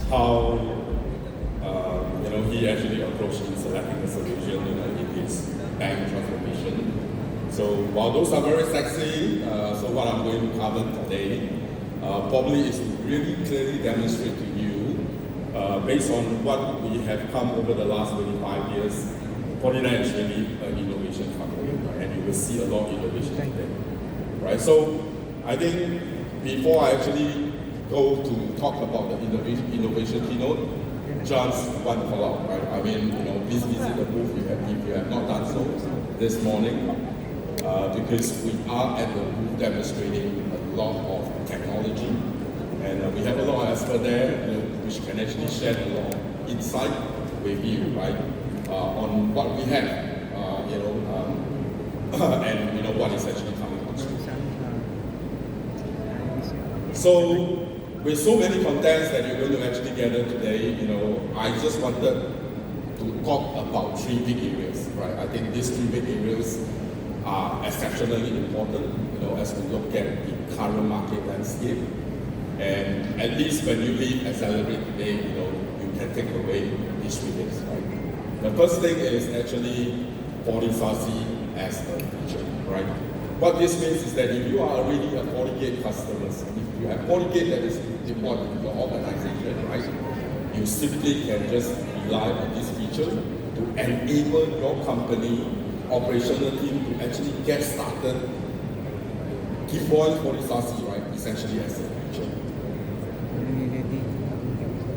how he actually approached in selecting the solution in his bank transformation. So while those are very sexy, so what I'm going to cover today probably is to really clearly demonstrate to you, based on what we have come over the last 25 years, Fortinet is really an innovation company, right? And you will see a lot of innovation today, right? So I think before I actually go to talk about the innovation keynote, just one call out, right? I mean, please visit the booth if you have not done so this morning, because we are at the booth demonstrating a lot of technology, and we have a lot of experts there, which can actually share a lot of insight with you, right, on what we have, and what is actually coming on stream. So, with so many contents that you're going to actually gather today, I just wanted to talk about three big areas, right? I think these three big areas are exceptionally important, as we look at the current market landscape. And at least when you leave Accelerate today, you can take away these three things, right? The first thing is actually FortiSASE as a feature, right? What this means is that if you are already a FortiGate customer, if you have FortiGate that is deployed in your organization, right, you simply can just rely on this feature to enable your company operational team to actually get started, deploy FortiSASE, right, essentially as a feature.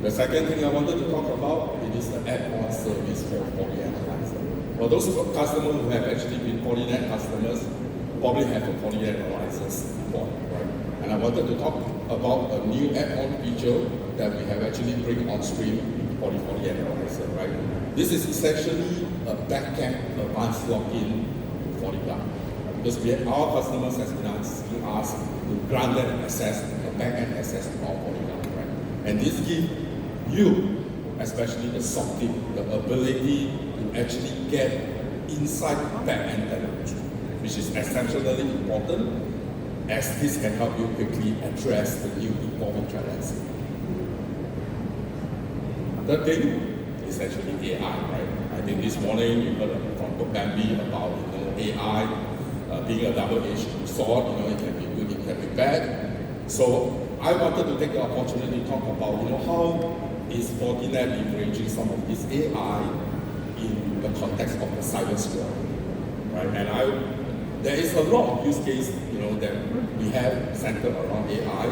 The second thing I wanted to talk about, it is the add-on service for FortiAnalyzer. For those customers who have actually been Fortinet customers, probably have a FortiAnalyzer support, right? And I wanted to talk about a new add-on feature that we have actually bring on stream for the FortiAnalyzer, right? This is essentially a backend advanced login for the cloud. Because our customers has been asking us to grant them access, a backend access to our FortiCloud, right? And this gives you, especially the SOC team, the ability to actually get inside backend technology, which is exceptionally important, as this can help you quickly address the new evolving threat landscape. Third thing is actually AI, right? I think this morning you heard from Bambi about AI being a double-edged sword. It can be good, it can be bad. So I wanted to take the opportunity to talk about how is Fortinet leveraging some of this AI in the context of the cybersecurity, right? And there is a lot of use case, that we have centered around AI.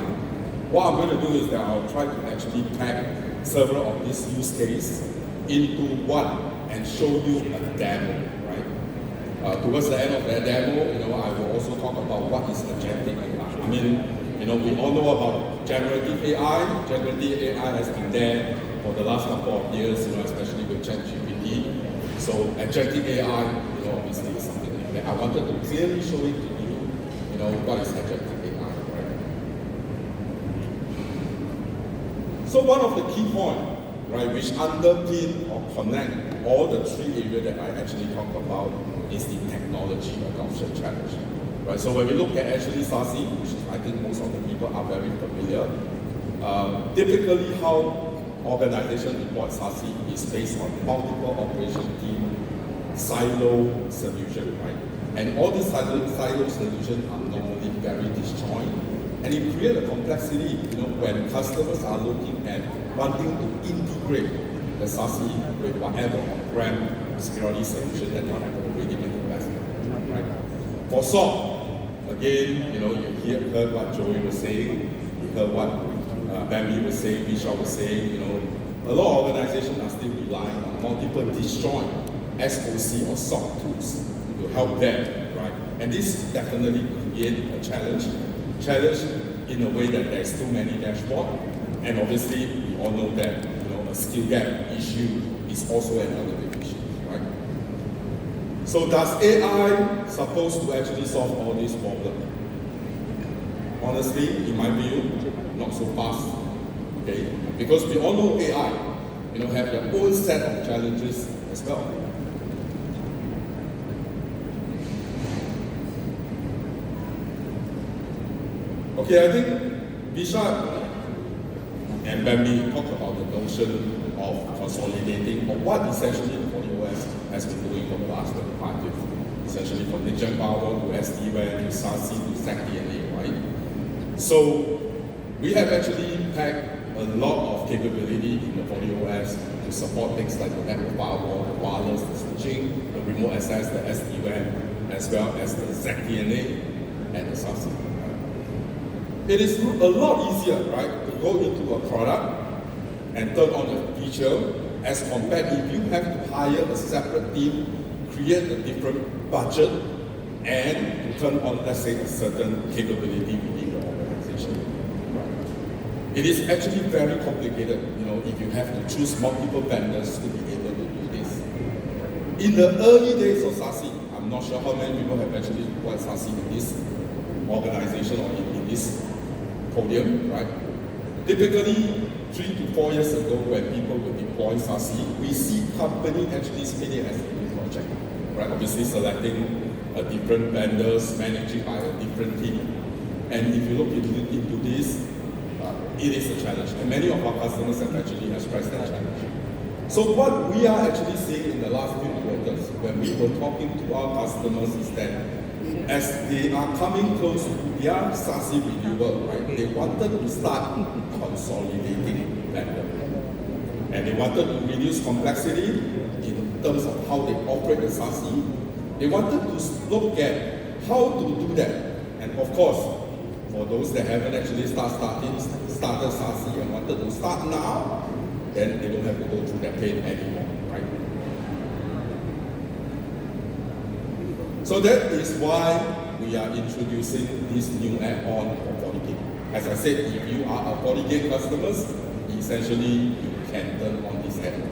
What I'm going to do is that I'll try to actually pack several of these use cases into one and show you a demo, right? Towards the end of the demo, I will also talk about what is agentic AI. I mean, we all know about generative AI. Generative AI has been there for the last couple of years, especially with ChatGPT. So agentic AI, obviously is something like that. I wanted to clearly show it to you, what is agentic AI, right? So one of the key points, right, which underpin or connect all the three areas that I actually talk about is the technology adoption challenge, right? So when we look at actually SASE, which I think most of the people are very familiar, typically how organization deploy SASE is based on multiple operation team silo solution, right? And all these silo solutions are normally very disjoint, and it creates a complexity, when customers are looking at wanting to integrate the SASE with whatever on-prem security solution that they have already been invested in, right? For SOC, again, you heard what Joey was saying, you heard what Bambi was saying, Bishop was saying, a lot of organizations are still relying on multiple disjoint SOC or SOC tools to help them, right? And this definitely creates a challenge in a way that there's too many dashboards, and obviously we all know that a skill gap issue is also another big issue, right? So does AI supposed to actually solve all these problems? Honestly, in my view, not so fast, okay? Because we all know AI, have their own set of challenges as well. Okay, I think Bishop And when we talk about the notion of consolidating, or what essentially the FortiOS has been doing for the last 25 years, essentially from next-gen firewall to SD-WAN to SASE to ZTNA, right? So we have actually packed a lot of capability in the FortiOS to support things like the network firewall, the wireless, the switching, the remote access, the SD-WAN, as well as the ZTNA and the SASE. It is a lot easier, right, to go into a product and turn on a feature as compared if you have to hire a separate team, create a different budget, and to turn on, let's say, a certain capability within the organization. It is actually very complicated, if you have to choose multiple vendors to be able to do this. In the early days of SASE, I'm not sure how many people have actually deployed SASE in this organization or in this podium, right? Typically, 3 to 4 years ago, when people were deploying SASE, we see company actually split it as a new project, right? Obviously selecting a different vendors, managing by a different team. And if you look into this, it is a challenge. And many of our customers have actually expressed that challenge. So what we are actually seeing in the last few quarters, when we were talking to our customers, is that as they are coming close to their SASE renewal, right, they wanted to start consolidating vendor. And they wanted to reduce complexity in terms of how they operate the SASE. They wanted to look at how to do that. And of course, for those that haven't actually started SASE and wanted to start now, then they don't have to go through that pain anymore, right? So that is why we are introducing this new add-on for FortiGate. As I said, if you are a FortiGate customers, essentially you can turn on this add-on.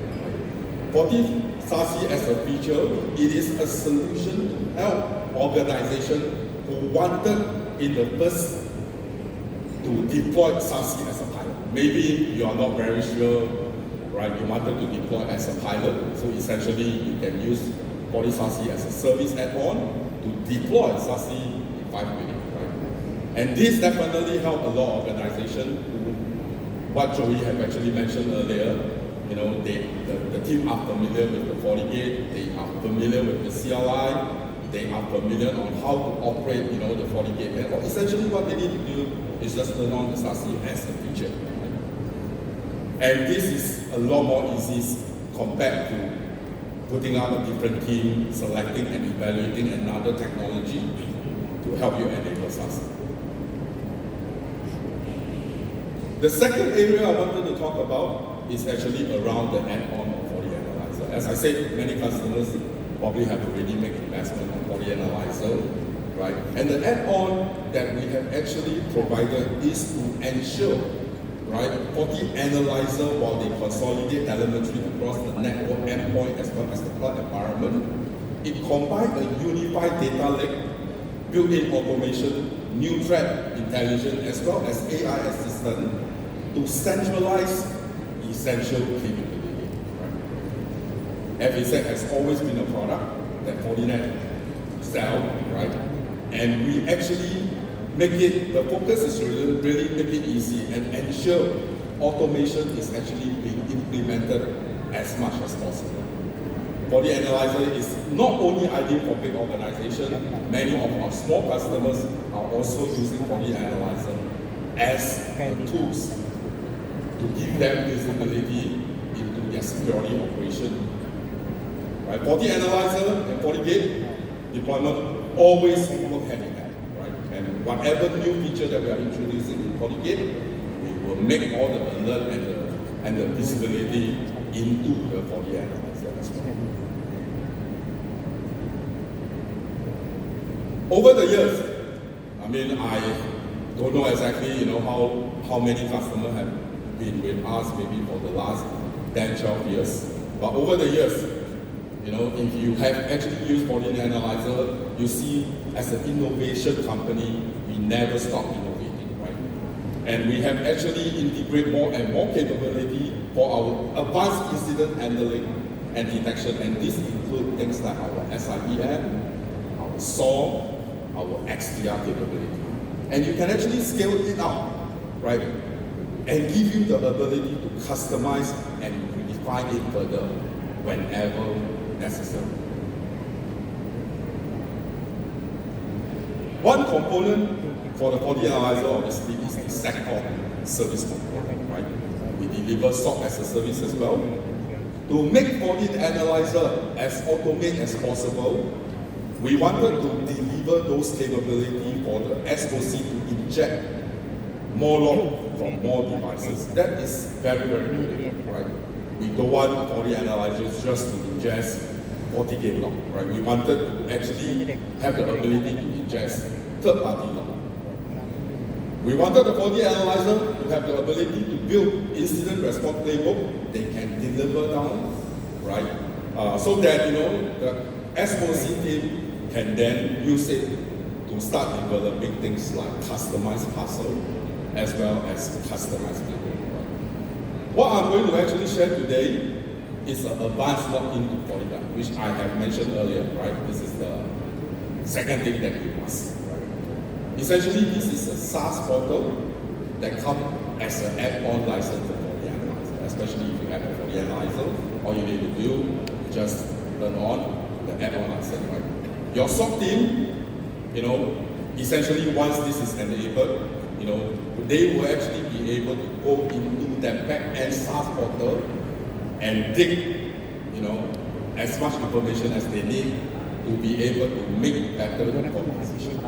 FortiSASE as a feature, it is a solution to help organizations who wanted in the first to deploy SASE as a pilot. Maybe you are not very sure, right? You wanted to deploy as a pilot, so essentially you can use FortiSASE as a service add-on to deploy SASE in 5 minutes, right? And this definitely helped a lot of organizations who, what Joey have actually mentioned earlier, the team are familiar with the FortiGate, they are familiar with the CLI, they are familiar on how to operate, the FortiGate. And essentially what they need to do is just turn on the SASE as a feature. And this is a lot more easy compared to putting out a different team, selecting and evaluating another technology to help you enable SASE. The second area I wanted to talk about is actually around the add-on of FortiAnalyzer. As I said, many customers probably have already made investment on FortiAnalyzer, right? And the add-on that we have actually provided is to ensure, right, FortiAnalyzer, while they consolidate telemetry across the network endpoint as well as the cloud environment, it combines a unified data lake, built-in automation, new threat intelligence, as well as AI assistant to centralize essential capability. Right? FAZ has always been a product that Fortinet sell, right? And we actually make it, the focus is really make it easy and ensure automation is actually being implemented as much as possible. FortiAnalyzer is not only ideal for big organizations, many of our small customers are also using FortiAnalyzer as tools to give them visibility into their security operation. Right? FortiAnalyzer and FortiGate deployment always work hand in hand. Right? And whatever new feature that we are introducing in FortiGate, we will make all the alert and the visibility into the FortiAnalyzer as well. Over the years, I don't know exactly how many customers have been with us maybe for the last 10, 12 years. But over the years, if you have actually used FortiAnalyzer, you see as an innovation company, we never stop innovating, right? And we have actually integrated more and more capability for our advanced incident handling and detection. And this includes things like our SIEM, our SOAR, our XDR capability. And you can actually scale it up, right? and give you the ability to customize and refine it further whenever necessary. One component for the FOATINET analyzer obviously is the SecOps service component, right? We deliver SOC as a service as well. To make FOATINET analyzer as automated as possible, we wanted to deliver those capabilities for the SOC to inject more log from more devices. That is very, very critical, right? We don't want FOATINET analyzers just to ingest FortiGate log, right? We wanted to actually have the ability to ingest third-party log. We wanted the FOATINET analyzer to have the ability to build incident response playbook they can deliver down, right? So that the SOC team can then use it to start developing things like customized parcel as well as customized playbook. Right? What I'm going to actually share today is an advanced login to FortiGate, which I have mentioned earlier, right? This is the second thing that you must. Right? Essentially, this is a SaaS portal that comes as an add-on license for FortiGate analyzer, especially if you have a FortiGate analyzer. All you need to do, just turn on the add-on license, right? Your SOC team, essentially once this is enabled, they will actually be able to go into that back-end SaaS portal and dig, as much information as they need to be able to make better decisions.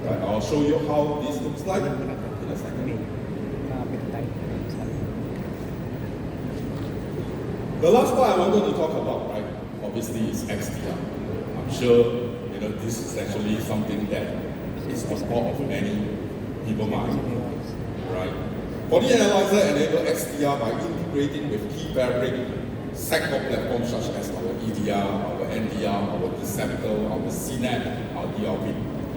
Right, I'll show you how this looks like in a second. The last part I wanted to talk about, right, obviously is XDR. I'm sure, this is actually something that is on top of many people's minds, right? FortiGate analyzer enable XDR by integrating with key fabric SecOps platforms such as our EDR, our NDR, our Deceptor, our CNAT, our DLP,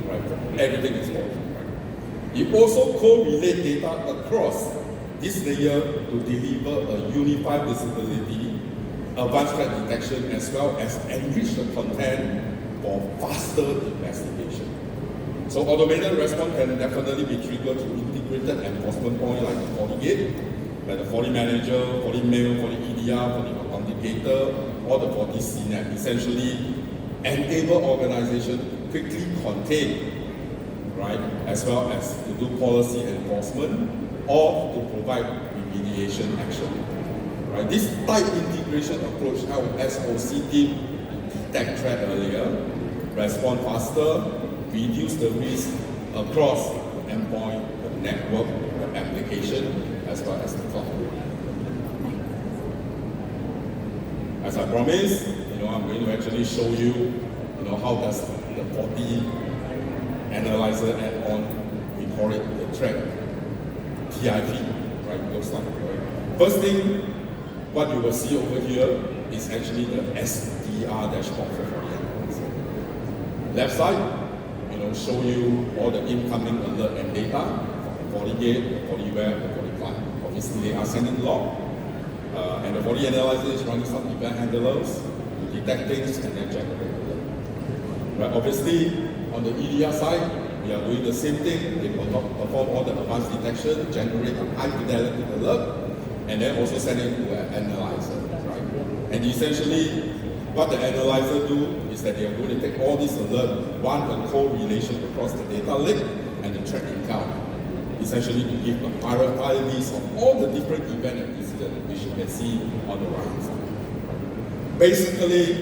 right? Everything is working, right? It also correlate data across this layer to deliver a unified visibility, advanced threat detection, as well as enrich the content for faster investigation. So automated response can definitely be triggered to integrated enforcement point like the FortiGate, like the FortiManager, FortiMail, FortiEDR, FortiAuthenticator, or the FortiCNAT. Essentially, enable organization to quickly contain, right, as well as to do policy enforcement or to provide remediation action. Right? This tight integration approach helps SOC team detect threat earlier, respond faster, reduce the risk across the endpoint, the network, the application, as well as the cloud. As I promised, I'm going to actually show you, how does the FortiGate analyzer add-on, we call it the threat TIP, right? Looks like, right? First thing, what you will see over here is actually the SDR dashboard for FortiGate analyzer. Left side, show you all the incoming alert and data from FortiGate, FortiWeb, and FortiClient. Obviously, they are sending log, and the FortiGate analyzer is running some event handlers to detect things and then generate alert. Right? Obviously, on the EDR side, we are doing the same thing. They will perform all the advanced detection, generate a high fidelity alert, and then also send it to an analyzer. Right? And essentially, what the analyzer do is that they are going to take all these alerts, one a correlation across the data lake and the threat count, essentially to give a prioritized list of all the different events and incidents, which you can see on the right side. Basically,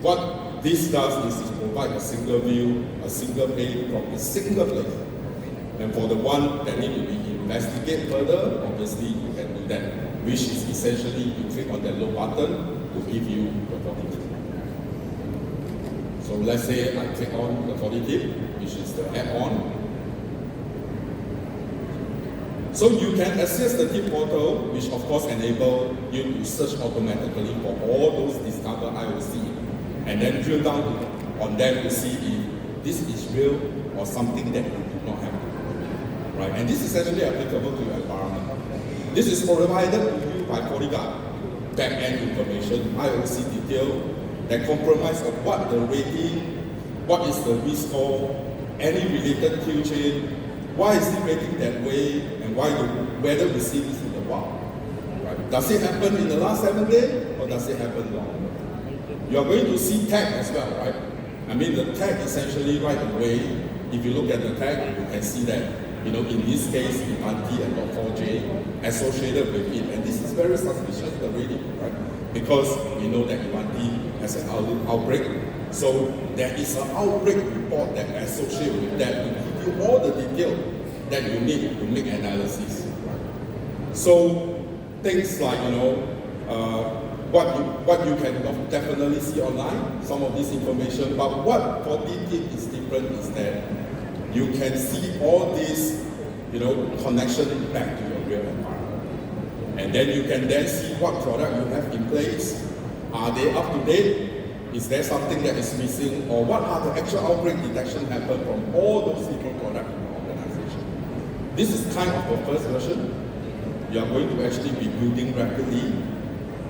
what this does is provide a single view, a single pane from a single place. And for the one that need to be investigated further, obviously you can do that, which is essentially you click on that low button to give you the FortiGate. So let's say I click on the FortiGate, which is the add-on. So you can access the tip portal, which of course enable you to search automatically for all those discovered IOC, and then drill down on them to see if this is real or something that you do not have to do. Right? And this is actually applicable to your environment. This is provided to you by FortiGate back-end information, IOC detail, that compromise of what the rating, what is the risk score, any related kill chain, why is it rating that way, and why do whether we see this in the wild. Right? Does it happen in the last 7 days, or does it happen longer? You are going to see tag as well, right? I mean, the tag essentially right away, if you look at the tag, you can see that, in this case, Ivanti and Log4j associated with it. And this is very suspicious already, right? Because we know that Ivanti has an outbreak. So there is an outbreak report that associated with that to give you all the detail that you need to make analysis. Right? So things like, what you can definitely see online, some of this information, but what FOATINET is different is that you can see all this, connection back to your real environment. And then you can then see what product you have in place. Are they up to date? Is there something that is missing? Or what are the actual outbreak detection happen from all those different products in the organization? This is kind of the first version. You are going to actually be building rapidly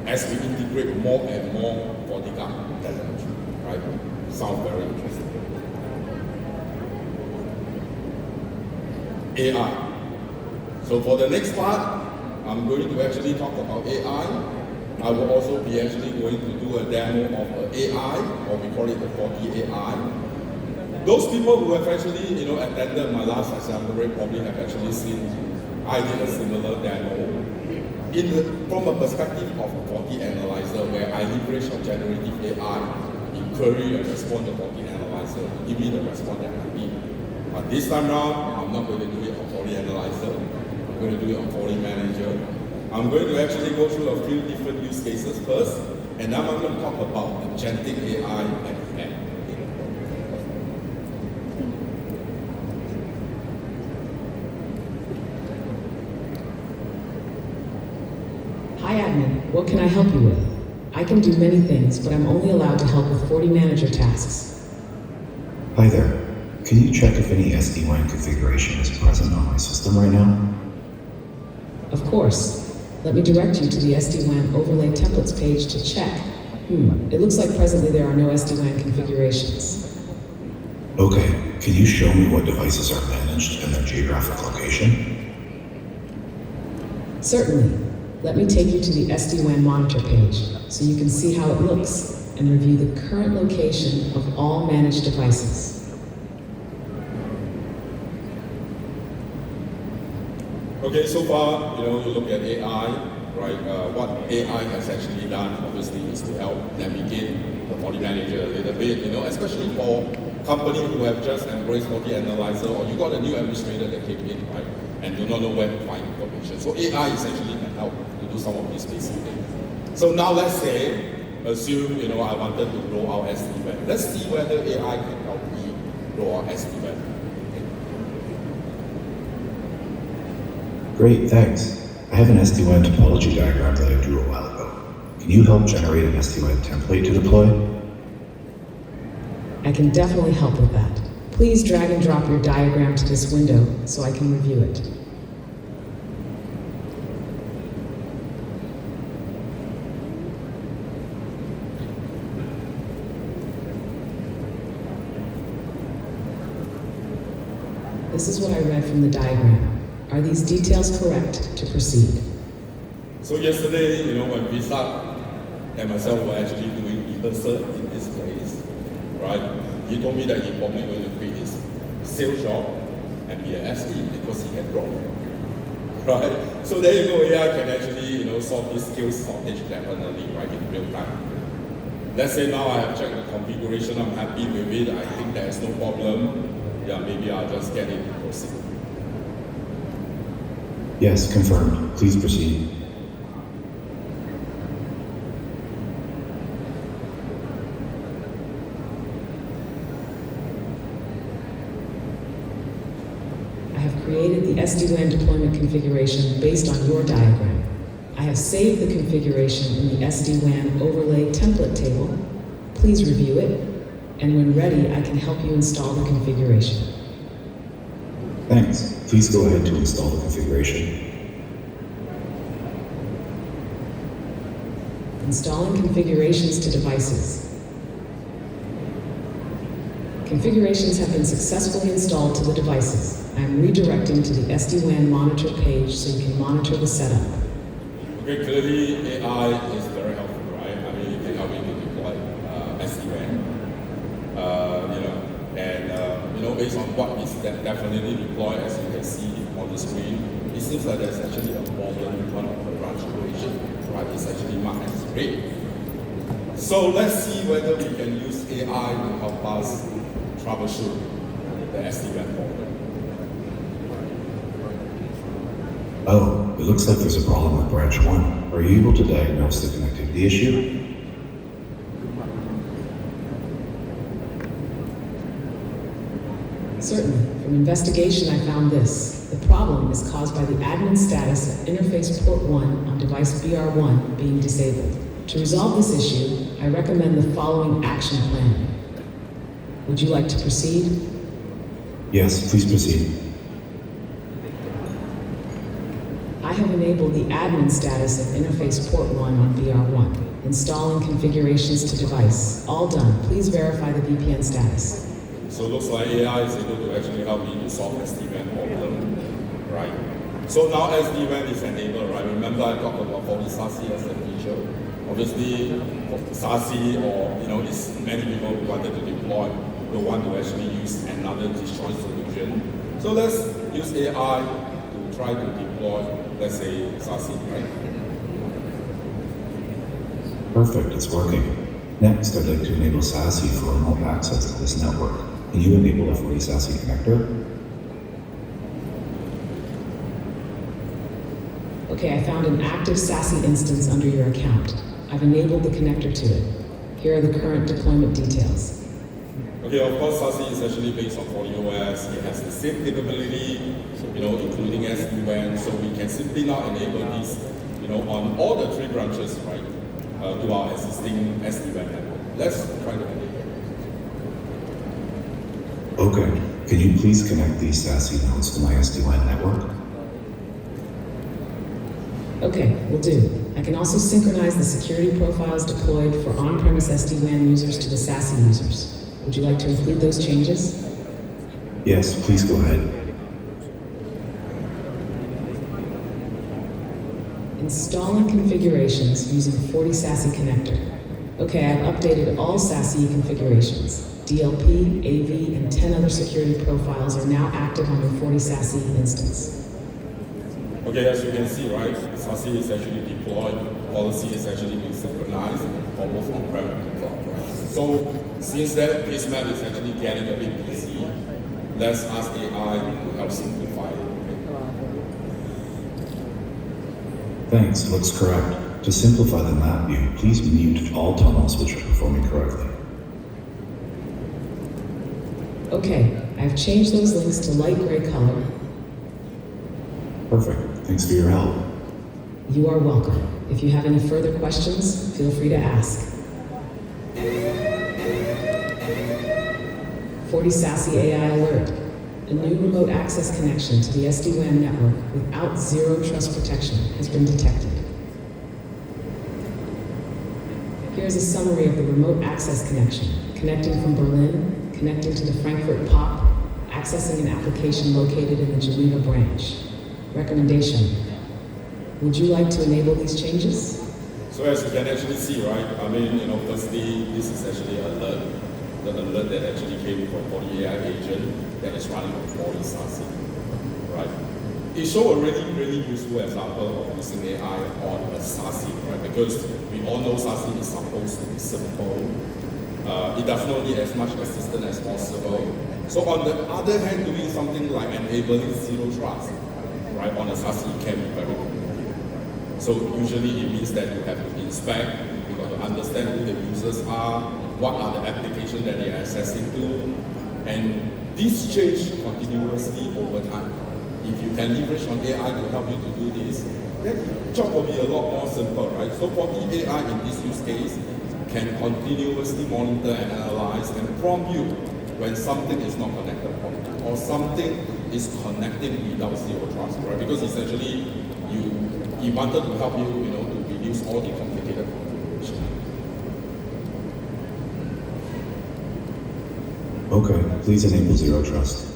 as we integrate more and more FOATINET telemetry, right? Sounds very interesting. AI. So for the next part, I'm going to actually talk about AI. I will also be actually going to do a demo of AI, or we call it the 40 AI. Those people who have actually, attended my last assembly probably have actually seen I did a similar demo. From a perspective of a FOATINET analyzer, where I leverage on generative AI in query and respond to FOATINET analyzer to give me the response that I need. But this time around, I'm not going to do it on FOATINET analyzer. I'm going to do it on FOATINET manager. I'm going to actually go through a few different use cases first, and now I'm going to talk about agentic AI and M. Hi admin, what can I help you with? I can do many things, but I'm only allowed to help with FOATINET manager tasks. Hi there. Can you check if any SD-WAN configuration is present on my system right now? Of course. Let me direct you to the SD-WAN overlay templates page to check. It looks like presently there are no SD-WAN configurations. Okay, can you show me what devices are managed and their geographic location? Certainly. Let me take you to the SD-WAN monitor page so you can see how it looks and review the current location of all managed devices. Okay, so far, you look at AI, right? What AI has actually done, obviously, is to help navigate the FOATINET manager a little bit, especially for companies who have just embraced FOATINET analyzer, or you got a new administrator that came in, right, and do not know where to find information. So AI essentially can help to do some of these basic things. So now let's say, assume, I wanted to roll out SD-WAN. Let's see whether AI can help me roll out SD-WAN. Great, thanks. I have an SD-WAN topology diagram that I drew a while ago. Can you help generate an SD-WAN template to deploy? I can definitely help with that. Please drag and drop your diagram to this window so I can review it. This is what I read from the diagram. Are these details correct to proceed? So yesterday, when Visa and myself were actually doing rehearsal in this place, right? He told me that he probably going to quit his sales job and be an SD because he had wrong. Right? So there you go, AI can actually, solve this skills shortage definitely, right, in real time. Let's say now I have checked the configuration, I'm happy with it, I think there's no problem. Yeah, maybe I'll just get it and proceed. Yes, confirmed. Please proceed. I have created the SD-WAN deployment configuration based on your diagram. I have saved the configuration in the SD-WAN overlay template table. Please review it, and when ready, I can help you install the configuration. Thanks. Please go ahead to install the configuration. Installing configurations to devices. Configurations have been successfully installed to the devices. I am redirecting to the SD-WAN monitor page so you can monitor the setup. Okay, clearly AI is very helpful, right? I mean, it can help you to deploy SD-WAN. Based on what is definitely deployed, as you can see on the screen, it seems like there's actually a problem in one of the branch location, right? It's actually marked as red. So let's see whether we can use AI to help us troubleshoot the SD-WAN problem. Oh, it looks like there's a problem with branch 1. Are you able to diagnose the connectivity issue? Certainly. From investigation, I found this. The problem is caused by the admin status of interface port 1 on device BR1 being disabled. To resolve this issue, I recommend the following action plan. Would you like to proceed? Yes, please proceed. I have enabled the admin status of interface port 1 on BR1. Installing configurations to device. All done. Please verify the VPN status. So it looks like AI is able to actually help me to solve SD-WAN problem, right? So now SD-WAN is enabled, right? Remember I talked about FortiSASE as a feature. Obviously, SASE or it's many people who wanted to deploy will want to actually use another disjoint solution. So let's use AI to try to deploy, let's say, SASE, right? Perfect, it's working. Next, I'd like to enable SASE for remote access to this network. Can you enable the FortiSASE connector? Okay, I found an active SASE instance under your account. I've enabled the connector to it. Here are the current deployment details. Okay, of course, SASE is actually based on FortiOS. It has the same capability, including SD-WAN, so we can simply now enable this, on all the 3 branches, right, to our existing SD-WAN network. Let's try to enable. Okay, can you please connect these SASE nodes to my SD-WAN network? Okay, will do. I can also synchronize the security profiles deployed for on-premise SD-WAN users to the SASE users. Would you like to include those changes? Yes, please go ahead. Installing configurations using FortiSASE connector. Okay, I've updated all SASE configurations. DLP, AV, and 10 other security profiles are now active on your FortiSASE instance. Okay, as you can see, right, SASE is actually deployed, policy is actually being synchronized for both on-prem and cloud, right? So, since that placement is actually getting a bit busy, let's ask AI to help simplify it. Thanks, looks correct. To simplify the map view, please mute all tunnels which are performing correctly. Okay, I've changed those links to light gray color. Perfect, thanks for your help. You are welcome. If you have any further questions, feel free to ask. FortiSASE AI Alert. A new remote access connection to the SD-WAN network without zero trust protection has been detected. Here's a summary of the remote access connection. Connecting from Berlin, connecting to the Frankfurt POP, accessing an application located in the Geneva branch. Recommendation. Would you like to enable these changes? So as you can actually see, right, I mean, firstly, this is actually the alert that actually came from FortiAI agent that is running on FortiSASE, right? It shows a really, really useful example of using AI on a SASE, right? Because we all know SASE is supposed to be simple. It does not need as much assistance as possible. So on the other hand, doing something like enabling zero trust, right, on a SASE can be very complicated. So usually it means that you have to inspect, you got to understand who the users are, what are the applications that they are accessing to, and this change continuously over time. If you can leverage on AI to help you to do this, then the job will be a lot more simple, right? So for the AI in this use case can continuously monitor and analyze and prompt you when something is not connected properly or something is connecting without zero trust, right? Because essentially you wanted to help you, to reduce all the complicated configuration. Okay, please enable Zero Trust.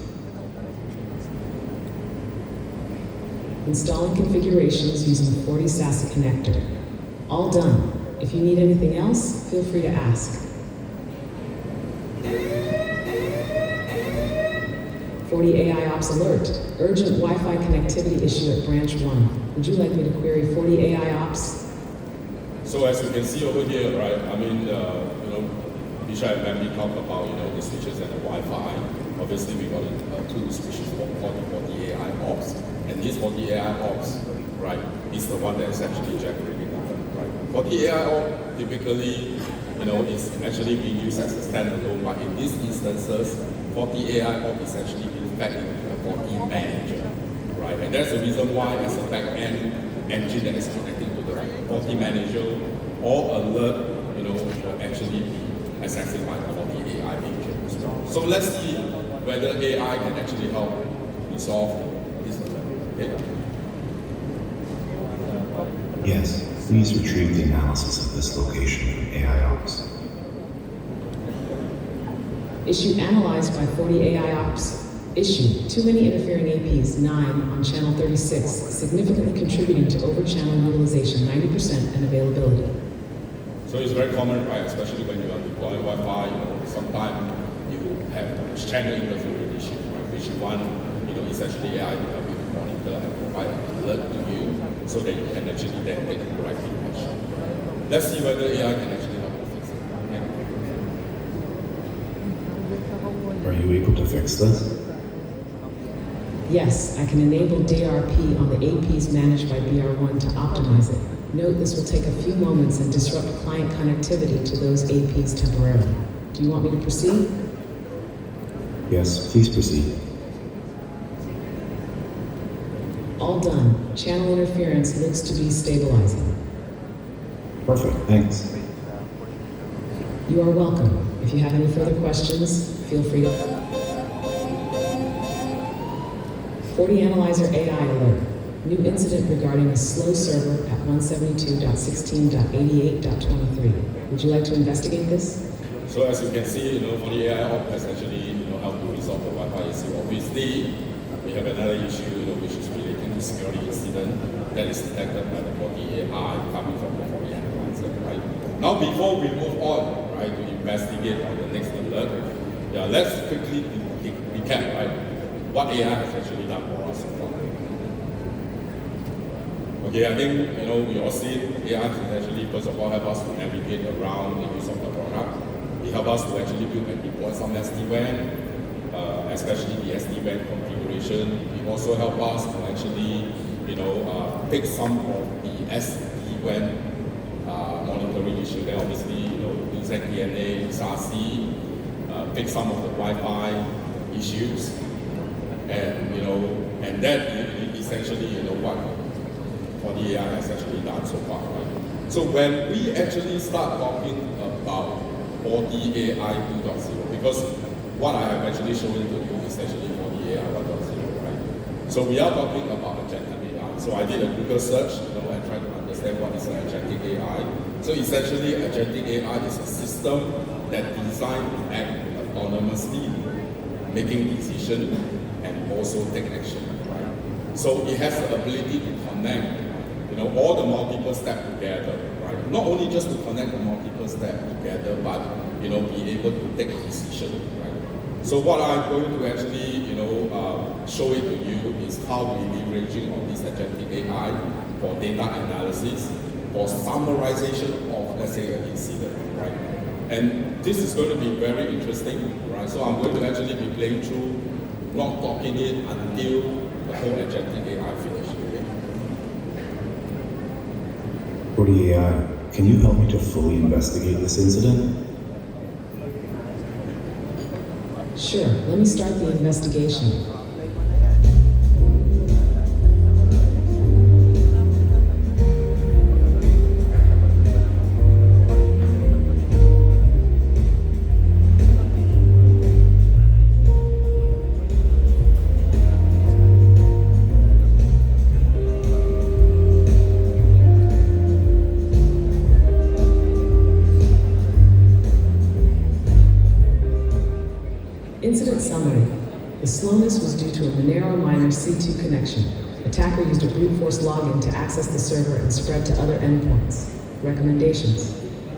Installing configurations using the FortiSASE connector. All done. If you need anything else, feel free to ask. FortiAIOps alert. Urgent Wi-Fi connectivity issue at branch 1. Would you like me to query FortiAIOps? So as you can see over here, right, I mean, Bishop and Bentley talk about, the switches and the Wi-Fi. Obviously, we got tools which is called FortiAIOps. And this FortiAIOps, right, is the one that is actually generating data, right? FortiAIOps typically, is actually being used as a standalone, but in these instances, FortiAIOps is actually being fed into a FortiManager, right? And that's the reason why, as a back-end engine that is connecting to the FortiManager, all alert, will actually be accessed by the FortiAI agent as well. So let's see whether AI can actually help resolve this alert. Okay? Yes, please retrieve the analysis of this location from AIOps. Issue analyzed by FortiAIOps. Issue: too many interfering APs, 9 on channel 36, significantly contributing to over-channel utilization, 90% and availability. So it's very common, right? Especially when you are deploying Wi-Fi, sometimes you have channel interference issues, right? Which one, essentially AI will help you to monitor and provide an alert to you so that you can actually then take the corrective action. Let's see whether AI can actually help you fix it. Okay? Are you able to fix this? Yes, I can enable DRP on the APs managed by BR1 to optimize it. Note this will take a few moments and disrupt client connectivity to those APs temporarily. Do you want me to proceed? Yes, please proceed. All done. Channel interference looks to be stabilizing. Perfect, thanks. You are welcome. If you have any further questions, feel free to... FortiAnalyzer AI alert. New incident regarding a slow server at 172.16.88.23. Would you like to investigate this? So as you can see, FortiAIOps has actually, helped to resolve the Wi-Fi issue. Obviously, we have another issue, which is relating to security incident that is detected by the FortiAI coming from the FortiAnalyzer, right? Now, before we move on, right, to investigate on the next alert, let's quickly recap, right, what AI has actually done for us so far. Okay, I think, we all see AI can actually, first of all, help us to navigate around the use of the product. It helps us to actually build and deploy some SD-WAN, especially the SD-WAN configuration. It also helps us to actually, take some of the SD-WAN monitoring issue. Then obviously, ZDNA, SASE, take some of the Wi-Fi issues, and that essentially, what FortiAI has actually done so far, right? So when we actually start talking about FortiAI 2.0, because what I have actually shown to you is actually FortiAI 1.0, right? So we are talking about agentic AI. So I did a Google search, and tried to understand what is an agentic AI. So essentially, agentic AI is a system that designed to act autonomously, making decisions and also take action, right? So it has the ability to connect, all the multiple steps together, right? Not only just to connect the multiple steps together, but, be able to take a decision, right? So what I'm going to actually, show it to you is how we're leveraging on this agentic AI for data analysis, for summarization of, let's say, an incident, right? And this is going to be very interesting, right? So I'm going to actually be playing through, not talking it until the whole agentic AI finishes. FortiAI, can you help me to fully investigate this incident? Sure, let me start the investigation. C2 connection. Attacker used a brute force login to access the server and spread to other endpoints. Recommendations: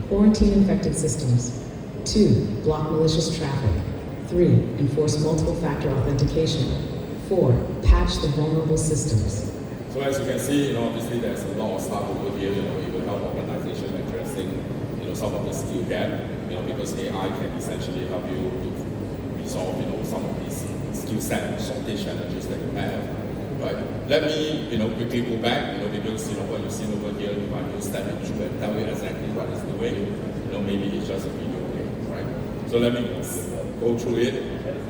quarantine infected systems. 2. Block malicious traffic. 3. Enforce multiple factor authentication. 4. Patch the vulnerable systems. So as you can see, obviously there's a lot of stuff over here, it will help organization addressing, some of the skill gap, because AI can essentially help you to resolve, some of these skill set shortage challenges that you have, right? Let me, quickly go back, because, what you see over here, if I just step it through and tell you exactly what it's doing, maybe it's just a video game, right? So let me go through it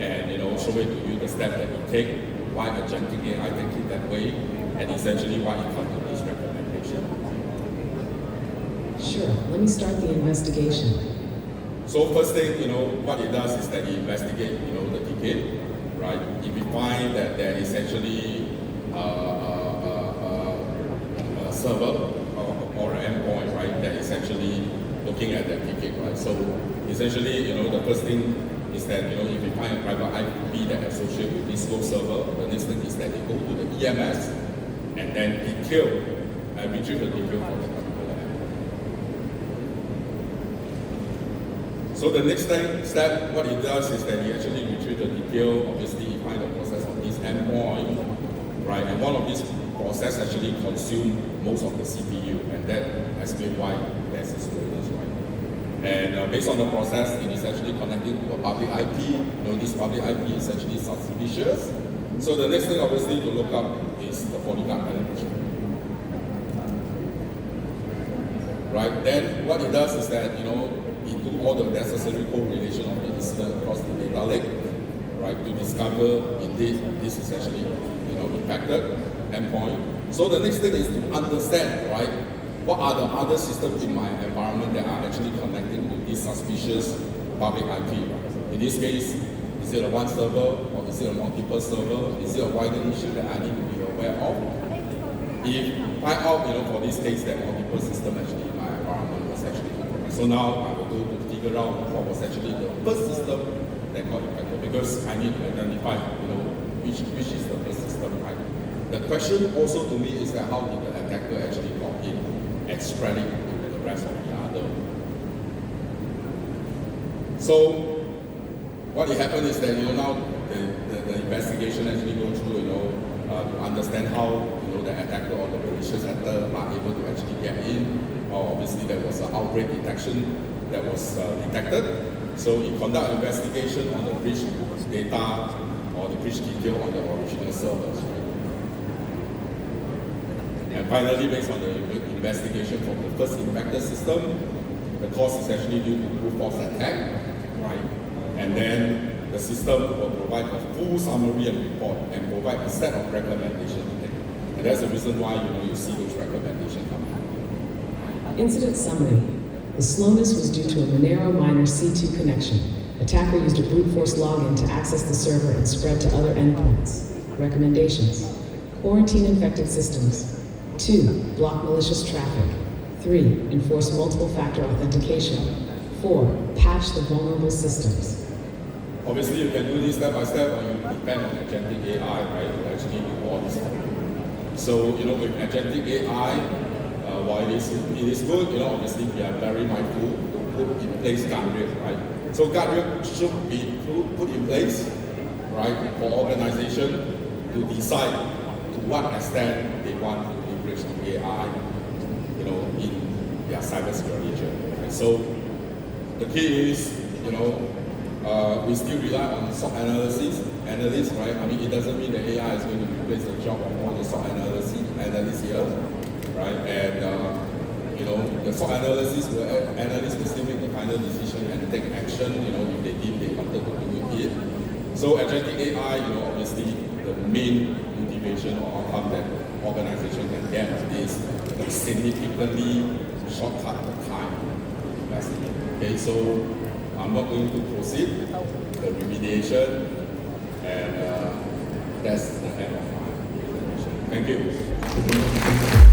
and, show it to you the step that you take, why agentic AI take it that way, and essentially why it comes to this recommendation. Sure, let me start the investigation. So first thing, what it does is that it investigates, the ticket, right? If we find that there is actually a server or an endpoint, right, that is actually looking at that ticket, right? So essentially, the first thing is that, if we find a private IP that associated with this local server, the next thing is that they go to the EMS and then retrieve the detail from the particular endpoint. So the next step, what it does is that it actually retrieve the detail. Obviously, it find the process of this endpoint, right? And one of these process actually consume most of the CPU, and that explains why there's this slowness, right? And based on the process, it is actually connected to a public IP. This public IP is actually suspicious. So the next thing, obviously, to look up is the Fortinet validation. Right? Then what it does is that, it do all the necessary correlation of the incident across the data lake, right, to discover indeed this is actually, infected endpoint. So the next thing is to understand, right, what are the other systems in my environment that are actually connecting to this suspicious public IP. In this case, is it a one server or is it a multiple server? Is it a wider issue that I need to be aware of? If find out, for this case that multiple system actually in my environment was actually compromised. So now I will go to figure out what was actually the first system that got infected, because I need to identify, which is the first system, right? The question also to me is that how did the attacker actually got in and spread it to the rest of the other? So what happened is that, now the investigation actually go through, to understand how, the attacker or the malicious actor are able to actually get in. Obviously, there was an outbreak detection that was detected. So it conduct investigation on the breach data or the breach detail on the original servers. Right? And finally, based on the investigation from the first infected system, the cause is actually due to brute force attack, right? And then the system will provide a full summary and report and provide a set of recommendations to take. And that's the reason why, you see those recommendations coming. Incident summary. The slowness was due to a Monero miner C2 connection. Attacker used a brute force login to access the server and spread to other endpoints. Recommendations: quarantine infected systems. 2. Block malicious traffic. 3. Enforce multiple factor authentication. 4. Patch the vulnerable systems. Obviously, you can do this step by step, or you depend on agentic AI, right, to actually do all this. So, with agentic AI, while it is good, obviously we are very mindful to put in place guardrail, right? So guardrail should be put in place, right, for organization to decide to what extent they want to leverage AI, in their cybersecurity journey. Right? So the key is, we still rely on SOC analysts, right? I mean, it doesn't mean that AI is going to replace the job of all the SOC analysts here, right? And the SOC analysts will still make the final decision and take action, if they deem they wanted to do it. So agentic AI, obviously the main motivation or outcome that organization can get is to significantly shortcut the time to investigate. Okay, so I'm not going to proceed the remediation, and that's the end of my presentation. Thank you.